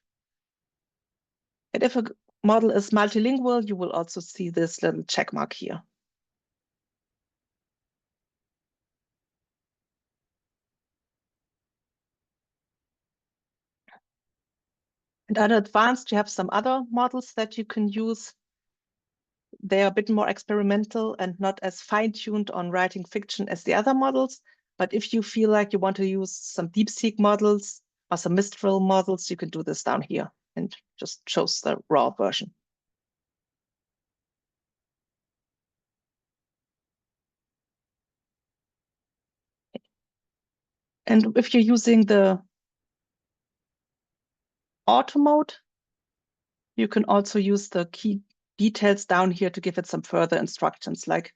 And if a model is multilingual, you will also see this little check mark here. And under advanced, you have some other models that you can use. They are a bit more experimental and not as fine-tuned on writing fiction as the other models. But if you feel like you want to use some DeepSeek models or some Mistral models, you can do this down here and just choose the raw version. And if you're using the auto mode, you can also use the key details down here to give it some further instructions. Like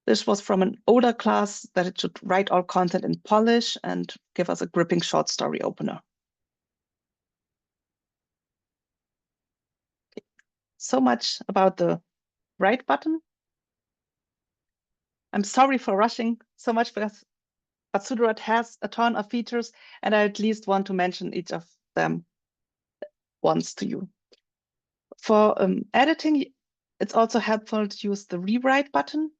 this was from an older class that it should write all content in Polish and give us a gripping short story opener. So much about the write button. I'm sorry for rushing so much, but Sudowrite has a ton of features, and I at least want to mention each of them once to you. For editing, it's also helpful to use the rewrite button,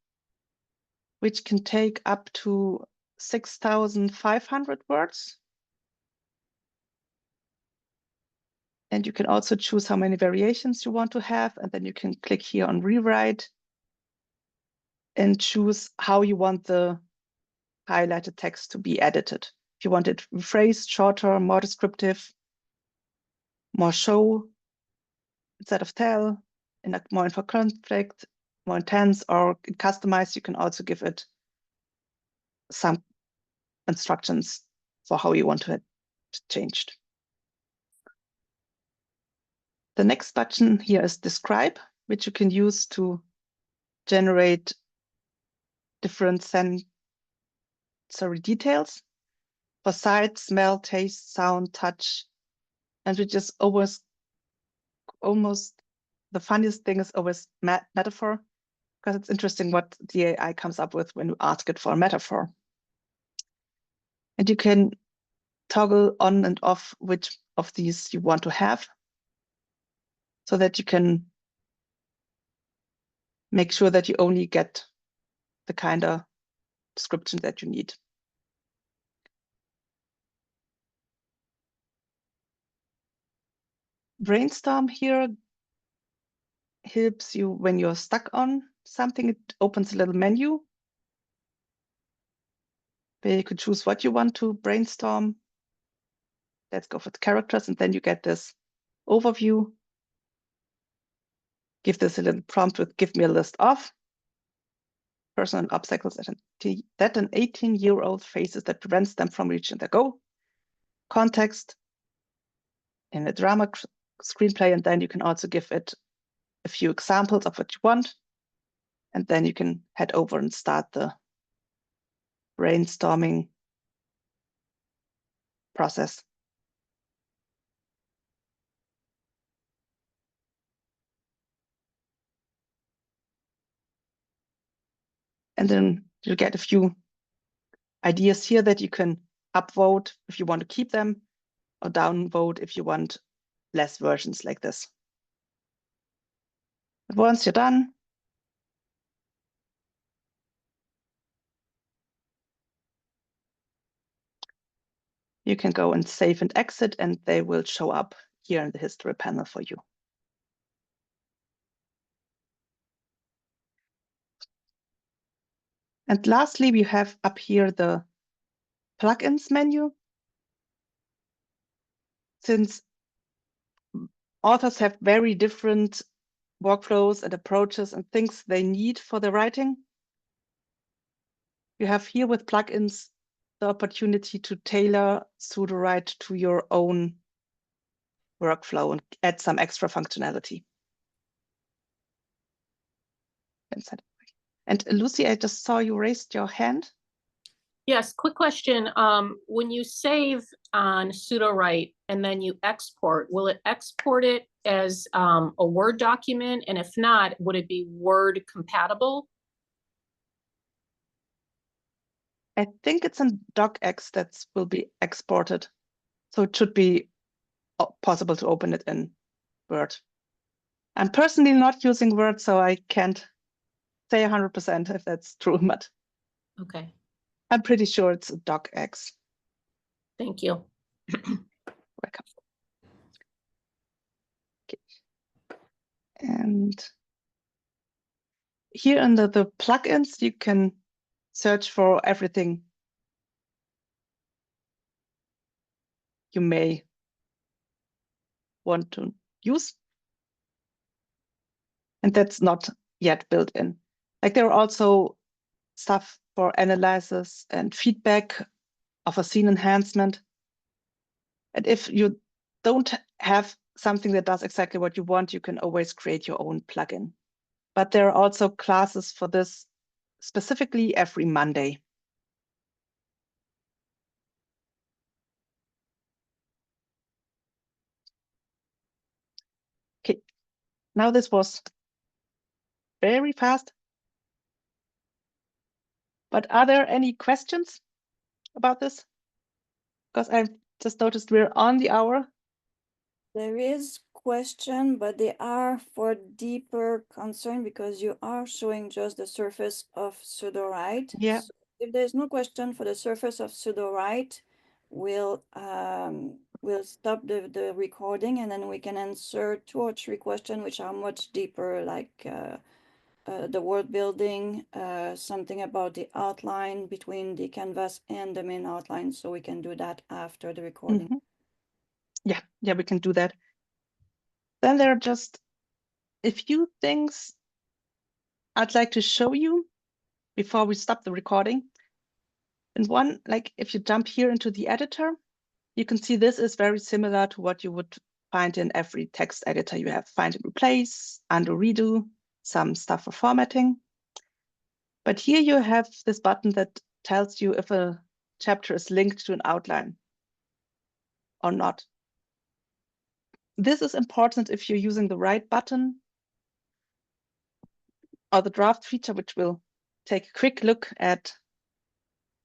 which can take up to 6,500 words. And you can also choose how many variations you want to have, and then you can click here on rewrite and choose how you want the highlighted text to be edited. If you want it rephrased, shorter, more descriptive, more show instead of tell, and more info conflict, more intense, or customized, you can also give it some instructions for how you want to have it changed. The next button here is describe, which you can use to generate different sensory details for sight, smell, taste, sound, touch. And which is almost the funniest thing is always metaphor, because it's interesting what the AI comes up with when you ask it for a metaphor. And you can toggle on and off which of these you want to have, so that you can make sure that you only get the kind of description that you need. Brainstorm here helps you when you're stuck on something. It opens a little menu where you could choose what you want to brainstorm. Let's go for the characters, and then you get this overview. Give this a little prompt with give me a list of personal obstacles that an 18-year-old faces that prevents them from reaching their goal. Context in a drama screenplay, and then you can also give it a few examples of what you want. And then you can head over and start the brainstorming process. And then you'll get a few ideas here that you can upvote if you want to keep them, or downvote if you want less versions like this. But once you're done, you can go and save and exit, and they will show up here in the history panel for you. And lastly, we have up here the plugins menu. Since authors have very different workflows and approaches and things they need for their writing, you have here with plugins the opportunity to tailor Sudowrite to your own workflow and add some extra functionality. And Lucy, I just saw you raised your hand. Yes, quick question. When you save on Sudowrite and then you export, will it export it as a Word document? And if not, would it be Word compatible? I think it's in docx that will be exported. So it should be possible to open it in Word. I'm personally not using Word, so I can't say 100% if that's true, but Okay, I'm pretty sure it's a docx. thank you. Welcome. Okay. And here under the plugins, you can search for everything you may want to use. And that's not yet built in. Like there are also stuff for analysis and feedback of a scene enhancement. And if you don't have something that does exactly what you want, you can always create your own plugin. But there are also classes for this specifically every Monday. Okay, now this was very fast. But are there any questions about this? Because I've just noticed we're on the hour. There is question, but they are for deeper concern because you are showing just the surface of Sudowrite. Yeah. So if there's no question for the surface of Sudowrite, we'll stop the recording, and then we can answer 2 or 3 questions which are much deeper, like the word building, something about the outline between the canvas and the main outline. So we can do that after the recording. Mm-hmm. Yeah, we can do that. Then there are just a few things I'd like to show you before we stop the recording. And one, like if you jump here into the editor, you can see this is very similar to what you would find in every text editor. You have find and replace, undo, redo, some stuff for formatting. But here you have this button that tells you if a chapter is linked to an outline or not. This is important if you're using the write button or the draft feature, which we'll take a quick look at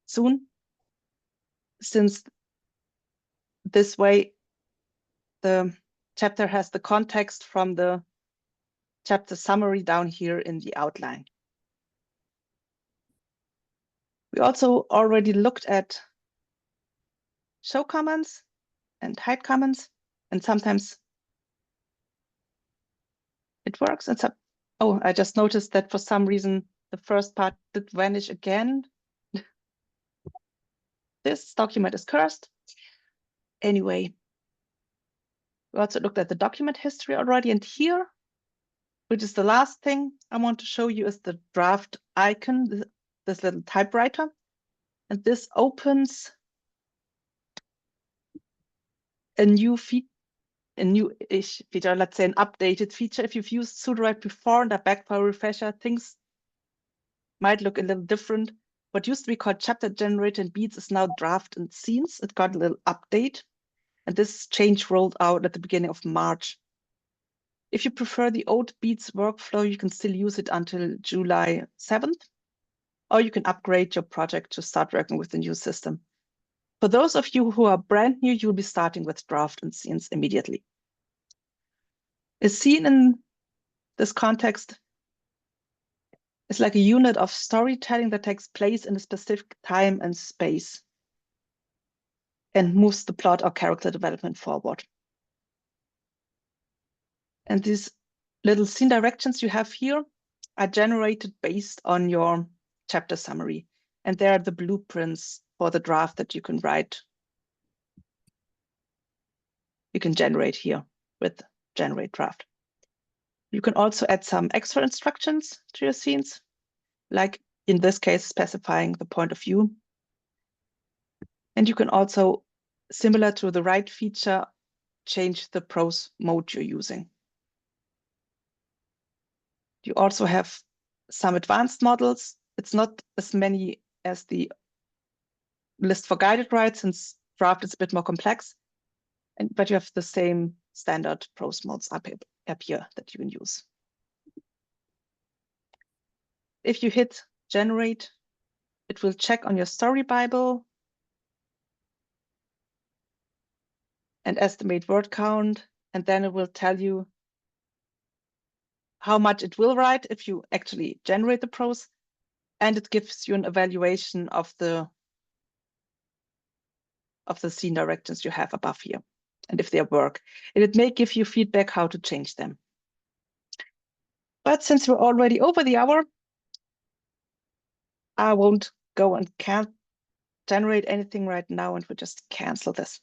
soon, since this way the chapter has the context from the chapter summary down here in the outline. We also already looked at show comments and hide comments, and sometimes it works. And oh, I just noticed that for some reason the first part did vanish again. This document is cursed. Anyway, we also looked at the document history already, and here, which is the last thing I want to show you, is the draft icon, this little typewriter. And this opens a new-ish feature, let's say an updated feature. If you've used Sudowrite before and are back for a refresher, things might look a little different. What used to be called chapter generator and beats is now draft and scenes. It got a little update, and this change rolled out at the beginning of March. If you prefer the old beats workflow, you can still use it until July 7th, or you can upgrade your project to start working with the new system. For those of you who are brand new, you'll be starting with draft and scenes immediately. A scene in this context is like a unit of storytelling that takes place in a specific time and space and moves the plot or character development forward. And these little scene directions you have here are generated based on your chapter summary. And they are the blueprints for the draft that you can write. You can generate here with generate draft. You can also add some extra instructions to your scenes, like in this case, specifying the point of view. And you can also, similar to the write feature, change the prose mode you're using. You also have some advanced models. It's not as many as the list for guided writes, since draft is a bit more complex, but you have the same standard prose modes up here that you can use. If you hit generate, it will check on your story Bible and estimate word count, and then it will tell you how much it will write if you actually generate the prose, and it gives you an evaluation of the scene directions you have above here, and if they work. And it may give you feedback how to change them. But since we're already over the hour, I won't go and can't generate anything right now, and we'll just cancel this.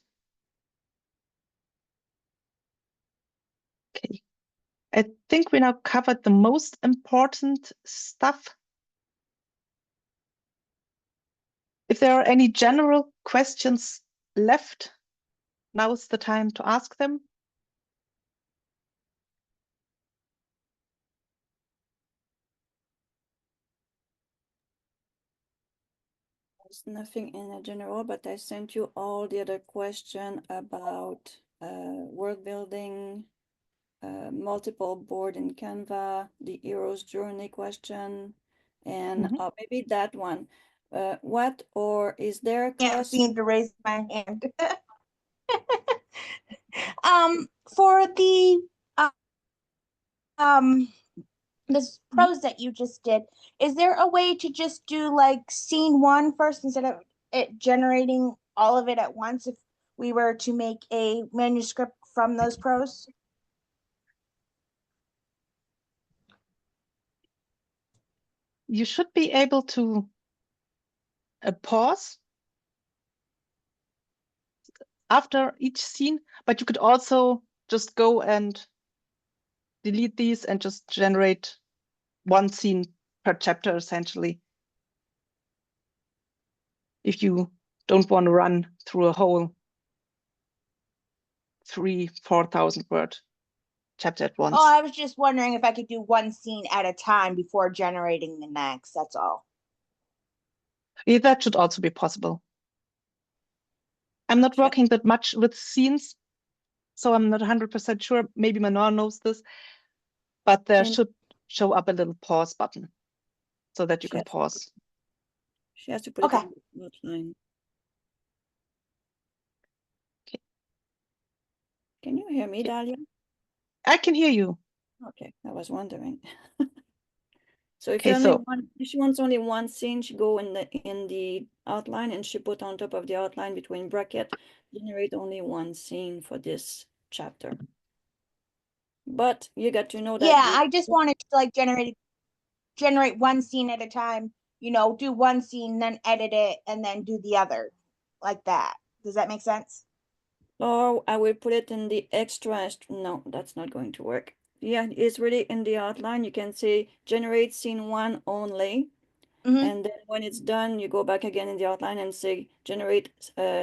Okay. I think we now covered the most important stuff. If there are any general questions left, now is the time to ask them. There's nothing in a general, but I sent you all the other question about world building, multiple board in Canva, the hero's journey question, and maybe that one. What or is there a Can't cost? seem to raise my hand. For the this prose that you just did, is there a way to just do like scene 1 first instead of it generating all of it at once if we were to make a manuscript from those prose? You should be able to pause after each scene, but you could also just go and delete these and just generate one scene per chapter, essentially. If you don't want to run through a whole 3,000-4,000 word chapter at once. Oh, I was just wondering if I could do one scene at a time before generating the next, that's all. Yeah, that should also be possible. I'm not Sure. working that much with scenes, so I'm not 100% sure. Maybe Manon knows this, but there And- should show up a little pause button so that you can Yes. pause. She has to put Okay. it in the outline. Okay. Can you hear me, Okay. Dahlia? I can hear you. Okay, I was wondering. So if Okay, you only so want, if she wants only one scene, she go in the outline and she put on top of the outline between bracket, generate only one scene for this chapter. But you got to know that. Yeah, I just wanted to like generate one scene at a time, you know, do one scene, then edit it, and then do the other like that. Does that make sense? Or I will put it in the extra. No, that's not going to work. Yeah, it's really in the outline. You can say generate scene 1 only. Mhm. And then when it's done, you go back again in the outline and say generate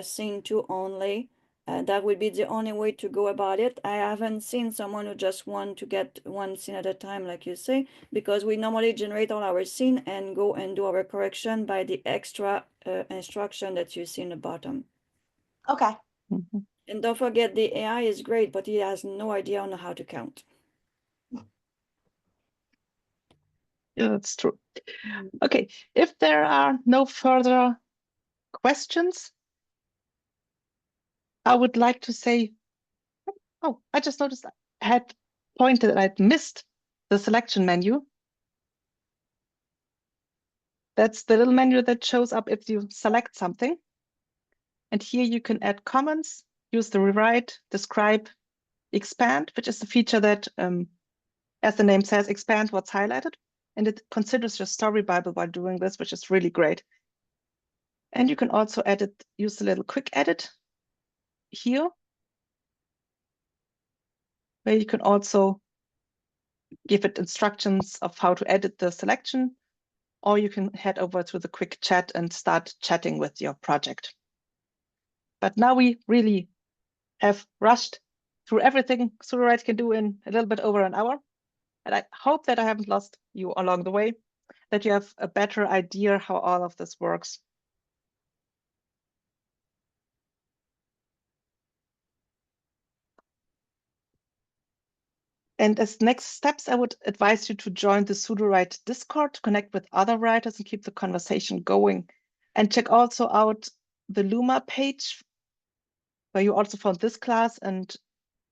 scene 2 only. That would be the only way to go about it. I haven't seen someone who just want to get one scene at a time, like you say, because we normally generate all our scene and go and do our correction by the extra instruction that you see in the bottom. Okay. mhm. And don't forget, the AI is great, but he has no idea on how to count. Yeah, that's true. Okay, if there are no further questions, I would like to say, oh, I just noticed I had pointed I'd missed the selection menu. That's the little menu that shows up if you select something. And here you can add comments, use the rewrite, describe, expand, which is the feature that, as the name says, expand what's highlighted. And it considers your story Bible while doing this, which is really great. And you can also edit, use the little quick edit here, where you can also give it instructions of how to edit the selection, or you can head over to the quick chat and start chatting with your project. But now we really have rushed through everything Sudowrite can do in a little bit over an hour. And I hope that I haven't lost you along the way, that you have a better idea how all of this works. And as next steps, I would advise you to join the Sudowrite Discord to connect with other writers and keep the conversation going. And check also out the Luma page, where you also found this class, and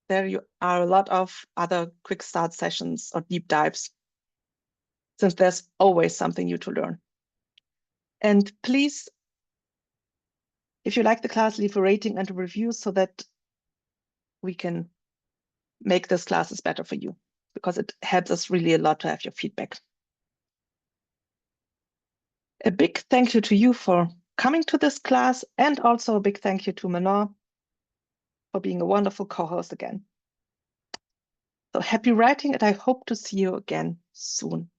there you are a lot of other quick start sessions or deep dives, since there's always something new to learn. And please, if you like the class, leave a rating and a review so that we can make this classes better for you, because it helps us really a lot to have your feedback. A big thank you to you for coming to this class, and also a big thank you to Manon for being a wonderful co-host again. So happy writing, and I hope to see you again soon.